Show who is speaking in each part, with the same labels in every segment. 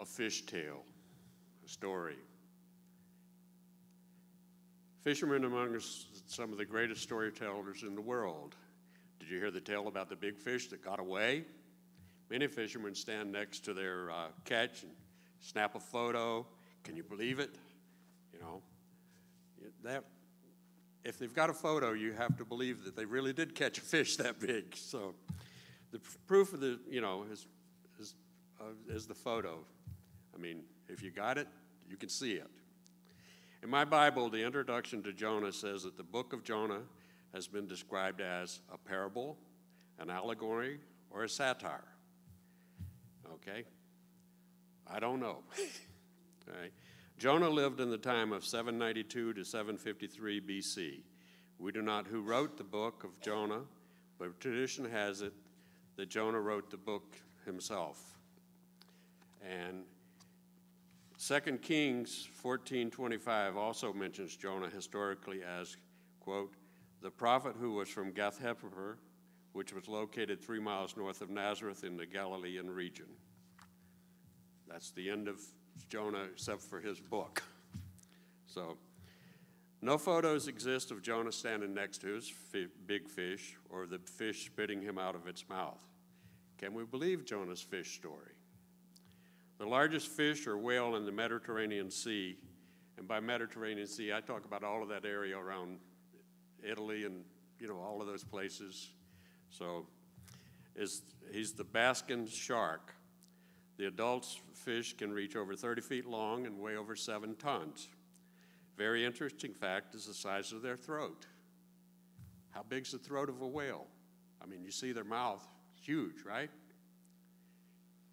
Speaker 1: a fish tale, a story. Fishermen among us, some of the greatest storytellers in the world. Did you hear the tale about the big fish that got away? Many fishermen stand next to their catch and snap a photo. Can you believe it? You know, that if they've got a photo, you have to believe that they really did catch a fish that big. So the proof of the, you know, is the photo. I mean, if you got it, you can see it. In my Bible, the introduction to Jonah says that the book of Jonah has been described as a parable, an allegory, or a satire. Okay? I don't know. Okay. Jonah lived in the time of 792 to 753 BC. We do not know who wrote the book of Jonah, but tradition has it that Jonah wrote the book himself. And 2 Kings 14:25 also mentions Jonah historically as, quote, the prophet who was from Gath-hepher, which was located 3 miles north of Nazareth in the Galilean region. That's the end of Jonah except for his book. So no photos exist of Jonah standing next to his big fish or the fish spitting him out of its mouth. Can we believe Jonah's fish story? The largest fish or whale in the Mediterranean Sea, and by Mediterranean Sea I talk about all of that area around Italy and, you know, all of those places. So he's the Baskin shark. The adult fish can reach over 30 feet long and weigh over 7 tons. Very interesting fact is the size of their throat. How big's the throat of a whale? I mean, you see their mouth, huge, right?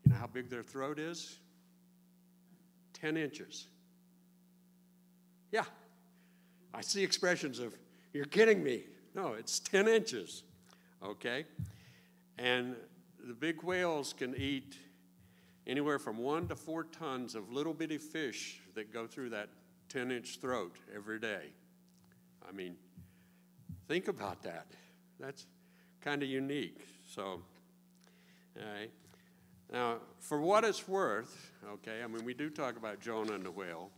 Speaker 1: You know how big their throat is? 10 inches. Yeah, I see expressions of, you're kidding me. No, it's 10 inches, okay? And the big whales can eat anywhere from 1 to 4 tons of little bitty fish that go through that 10-inch throat every day. I mean, think about that. That's kind of unique. So, all right. Now, for what it's worth, okay, I mean, we do talk about Jonah and the whale.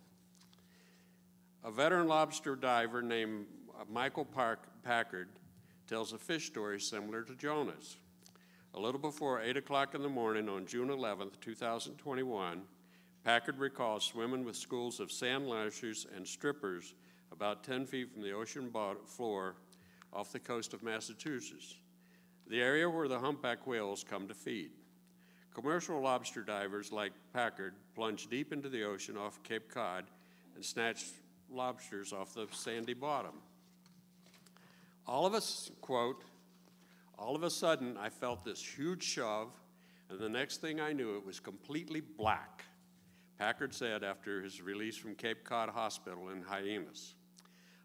Speaker 1: A veteran lobster diver named Michael Packard tells a fish story similar to Jonah's. A little before 8 o'clock in the morning on June 11th, 2021, Packard recalls swimming with schools of sand lashers and strippers about 10 feet from the ocean floor off the coast of Massachusetts, the area where the humpback whales come to feed. Commercial lobster divers like Packard plunge deep into the ocean off Cape Cod and snatch lobsters off the sandy bottom. All of us, quote, all of a sudden I felt this huge shove, and the next thing I knew it was completely black, Packard said after his release from Cape Cod Hospital in Hyannis.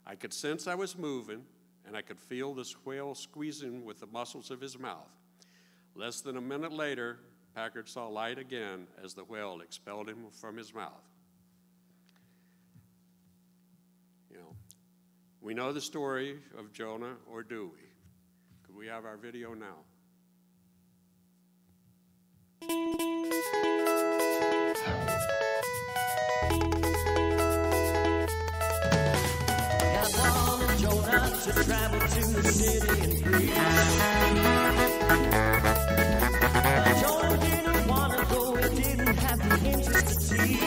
Speaker 1: I could sense I was moving, and I could feel this whale squeezing with the muscles of his mouth. Less than a minute later, Packard saw light again as the whale expelled him from his mouth. You know, we know the story of Jonah, or do we? Could we have our video now?
Speaker 2: God wanted Jonah to travel to the city and preach. Jonah didn't want to go, he didn't have the interest to teach. He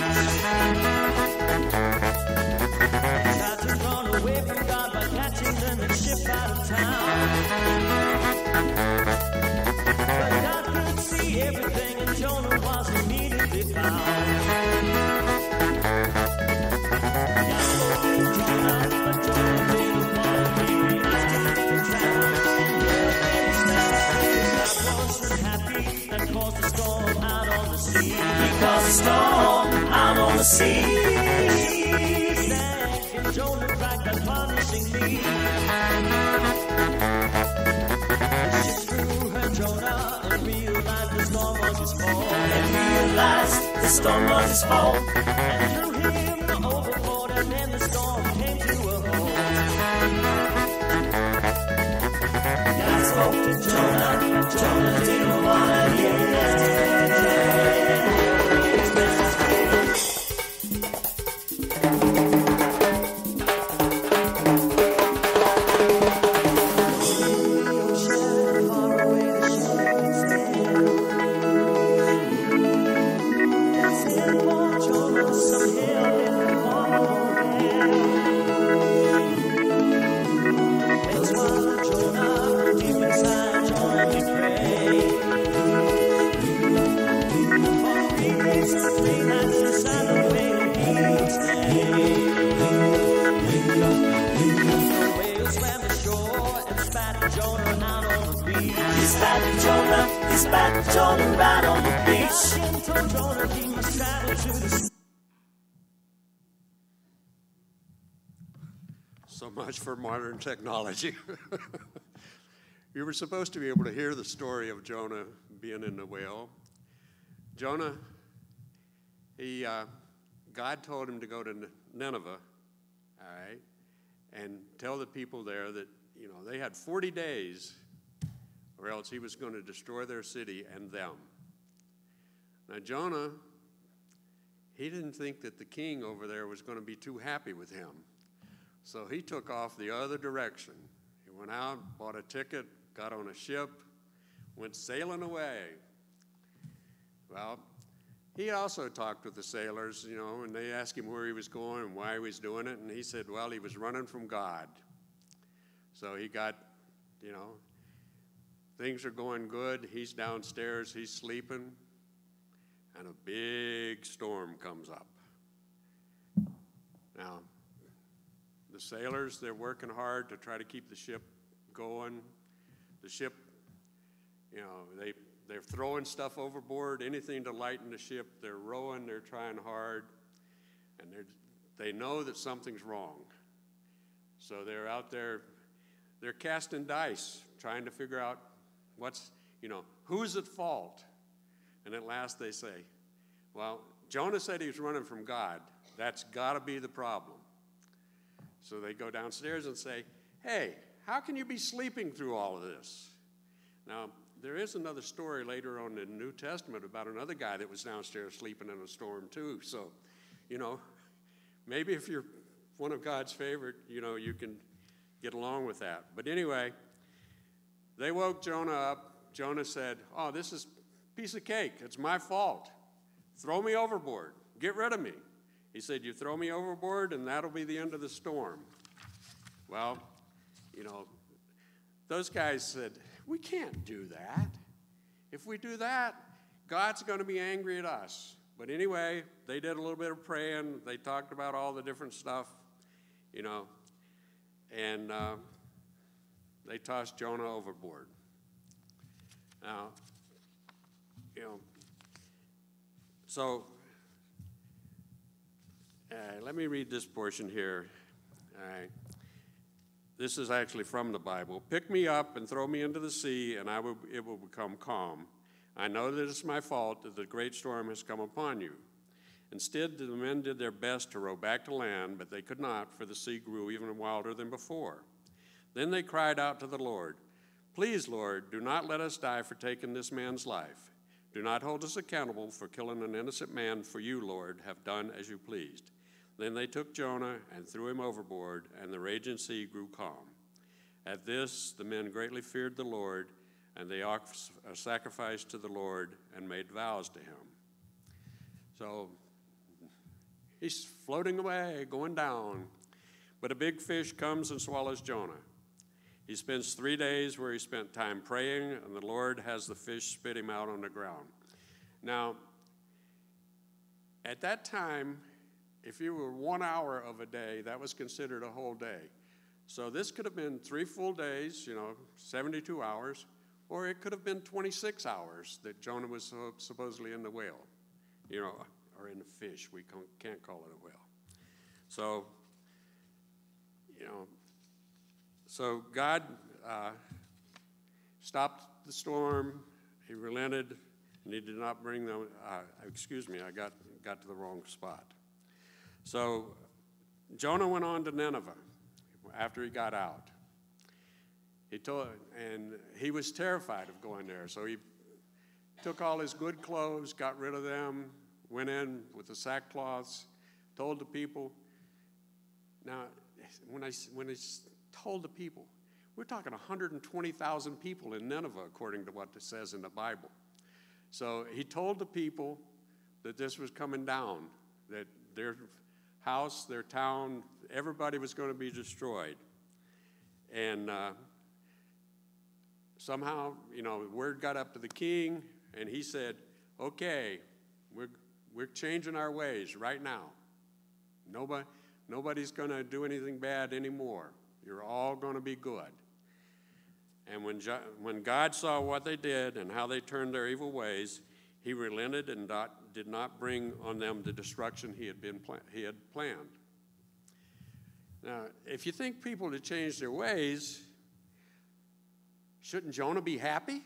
Speaker 2: tried to run away from God by catching the next ship out of town. But God could see everything, and Jonah was immediately found. God spoke to Jonah, but Jonah didn't want to hear. He asked him to travel, and God wasn't happy and caused a storm out on the sea. He caused a storm out on the sea. And Jonah cried, God punishing me. The ship's crew heard Jonah and realized the storm was his fault. And threw him overboard, and then the storm came to a halt. God spoke to Jonah, Jonah didn't want to hear it. His message back Jonah, he's back Jonah right on the beach. Told Jonah he must travel to the
Speaker 1: So much for modern technology. You were supposed to be able to hear the story of Jonah being in the whale. Jonah, God told him to go to Nineveh, all right, and tell the people there that, you know, they had 40 days or else he was going to destroy their city and them. Now, Jonah, he didn't think that the king over there was going to be too happy with him. So he took off the other direction. He went out, bought a ticket, got on a ship, went sailing away. Well, he also talked with the sailors, you know, and they asked him where he was going and why he was doing it, and he said, well, he was running from God. So he got, you know, things are going good. He's downstairs, he's sleeping, and a big storm comes up. Now, the sailors, they're working hard to try to keep the ship going. The ship, you know, they're throwing stuff overboard, anything to lighten the ship. They're rowing, they're trying hard, and they know that something's wrong. So they're out there, they're casting dice, trying to figure out who's at fault. And at last they say, well, Jonah said he was running from God. That's got to be the problem. So they go downstairs and say, hey, how can you be sleeping through all of this? Now, there is another story later on in the New Testament about another guy that was downstairs sleeping in a storm too. So, you know, maybe if you're one of God's favorite, you know, you can get along with that. But anyway, they woke Jonah up. Jonah said, oh, this is a piece of cake. It's my fault. Throw me overboard. Get rid of me. He said, you throw me overboard and that'll be the end of the storm. Well, you know, those guys said, we can't do that. If we do that, God's going to be angry at us. But anyway, they did a little bit of praying. They talked about all the different stuff, you know, and they tossed Jonah overboard. Now, you know, so let me read this portion here. All right. This is actually from the Bible. Pick me up and throw me into the sea, and it will become calm. I know that it's my fault that the great storm has come upon you. Instead, the men did their best to row back to land, but they could not, for the sea grew even wilder than before. Then they cried out to the Lord, please, Lord, do not let us die for taking this man's life. Do not hold us accountable for killing an innocent man, for you, Lord, have done as you pleased. Then they took Jonah and threw him overboard, and the raging sea grew calm. At this, the men greatly feared the Lord, and they offered a sacrifice to the Lord and made vows to him. So he's floating away, going down, but a big fish comes and swallows Jonah. He spends 3 days where he spent time praying, and the Lord has the fish spit him out on the ground. Now, at that time, if you were 1 hour of a day, that was considered a whole day. So this could have been 3 full days, you know, 72 hours, or it could have been 26 hours that Jonah was supposedly in the whale, you know, or in the fish. We can't call it a whale. So, you know, so God stopped the storm. He relented, and he did not bring them. Excuse me, I got to the wrong spot. So Jonah went on to Nineveh after he got out. And he was terrified of going there. So he took all his good clothes, got rid of them, went in with the sackcloths, told the people. Now, when I told the people, we're talking 120,000 people in Nineveh, according to what it says in the Bible. So he told the people that this was coming down, that their house, their town, everybody was going to be destroyed. And somehow, you know, word got up to the king, and he said, okay, we're changing our ways right now. Nobody's going to do anything bad anymore. You're all going to be good. And when God saw what they did and how they turned their evil ways, he relented and did not bring on them the destruction he had planned. Now, if you think people to change their ways, shouldn't Jonah be happy?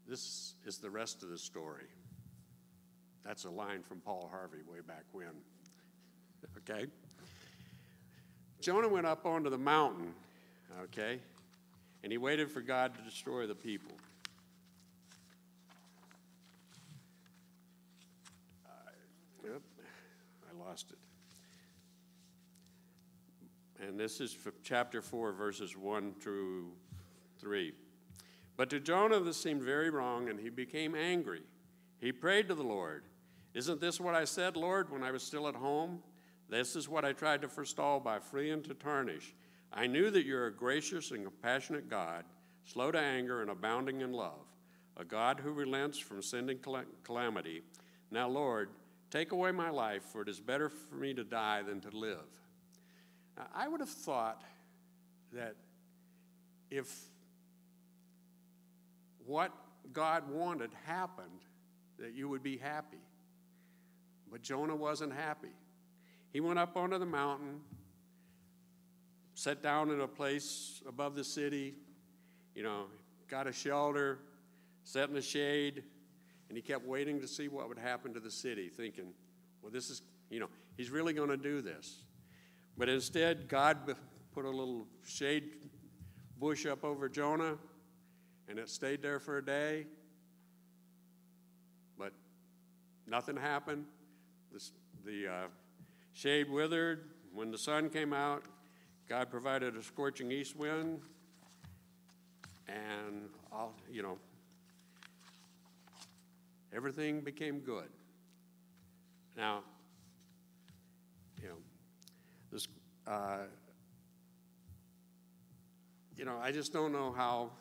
Speaker 1: This is the rest of the story. That's a line from Paul Harvey way back when. Okay? Jonah went up onto the mountain, okay, and he waited for God to destroy the people. I lost it. And this is from chapter 4, verses 1 through 3. But to Jonah this seemed very wrong, and he became angry. He prayed to the Lord, "Isn't this what I said, Lord, when I was still at home? This is what I tried to forestall by fleeing to Tarshish. I knew that you're a gracious and compassionate God, slow to anger and abounding in love, a God who relents from sending calamity. Now, Lord, take away my life, for it is better for me to die than to live." Now, I would have thought that if what God wanted happened, that you would be happy. But Jonah wasn't happy. He went up onto the mountain, sat down in a place above the city, got a shelter, sat in the shade, and he kept waiting to see what would happen to the city, thinking, well, this is, he's really going to do this. But instead, God put a little shade bush up over Jonah, and it stayed there for a day, but nothing happened. The shade withered. When the sun came out, God provided a scorching east wind, and everything became good. Now, this, I just don't know how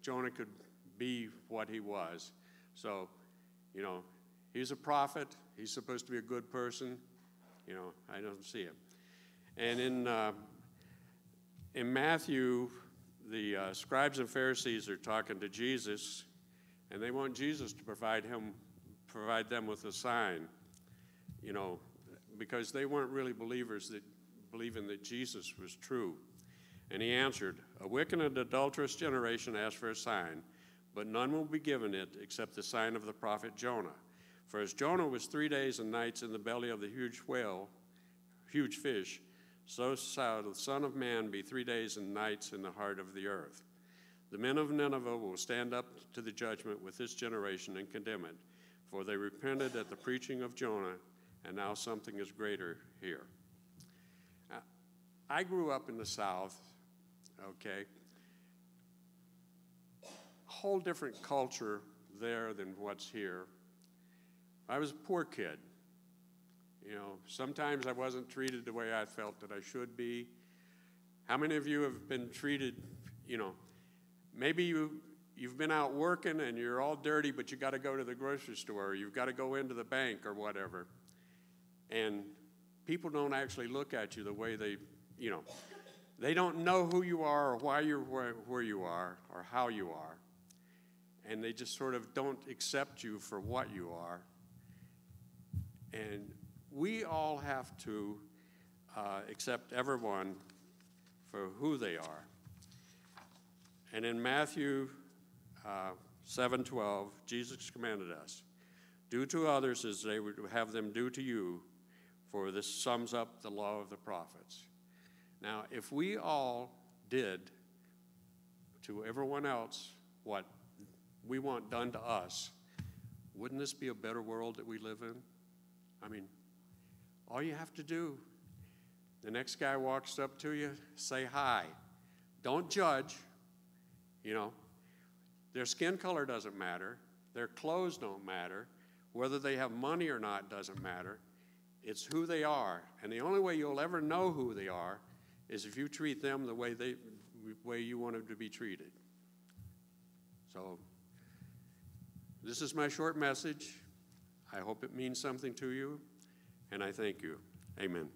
Speaker 1: Jonah could be what he was. So, he's a prophet. He's supposed to be a good person. I don't see it. And in Matthew, the scribes and Pharisees are talking to Jesus, and they want Jesus to provide them with a sign, because they weren't really believing that Jesus was true. And he answered, "A wicked and adulterous generation asks for a sign, but none will be given it except the sign of the prophet Jonah. For as Jonah was 3 days and nights in the belly of the huge fish, so shall the Son of Man be 3 days and nights in the heart of the earth. The men of Nineveh will stand up to the judgment with this generation and condemn it, for they repented at the preaching of Jonah, and now something is greater here." I grew up in the South, okay? A whole different culture there than what's here. I was a poor kid. Sometimes I wasn't treated the way I felt that I should be. How many of you have been treated, maybe you've been out working and you're all dirty, but you got to go to the grocery store, or you've got to go into the bank or whatever. And people don't actually look at you the way they don't know who you are or why you're where you are or how you are. And they just sort of don't accept you for what you are. And we all have to accept everyone for who they are. And in Matthew 7:12, Jesus commanded us, "Do to others as they would have them do to you, for this sums up the law of the prophets." Now, if we all did to everyone else what we want done to us, wouldn't this be a better world that we live in? I mean, all you have to do, the next guy walks up to you, say hi. Don't judge. Their skin color doesn't matter. Their clothes don't matter. Whether they have money or not doesn't matter. It's who they are. And the only way you'll ever know who they are is if you treat them the way you want them to be treated. So this is my short message. I hope it means something to you, and I thank you. Amen.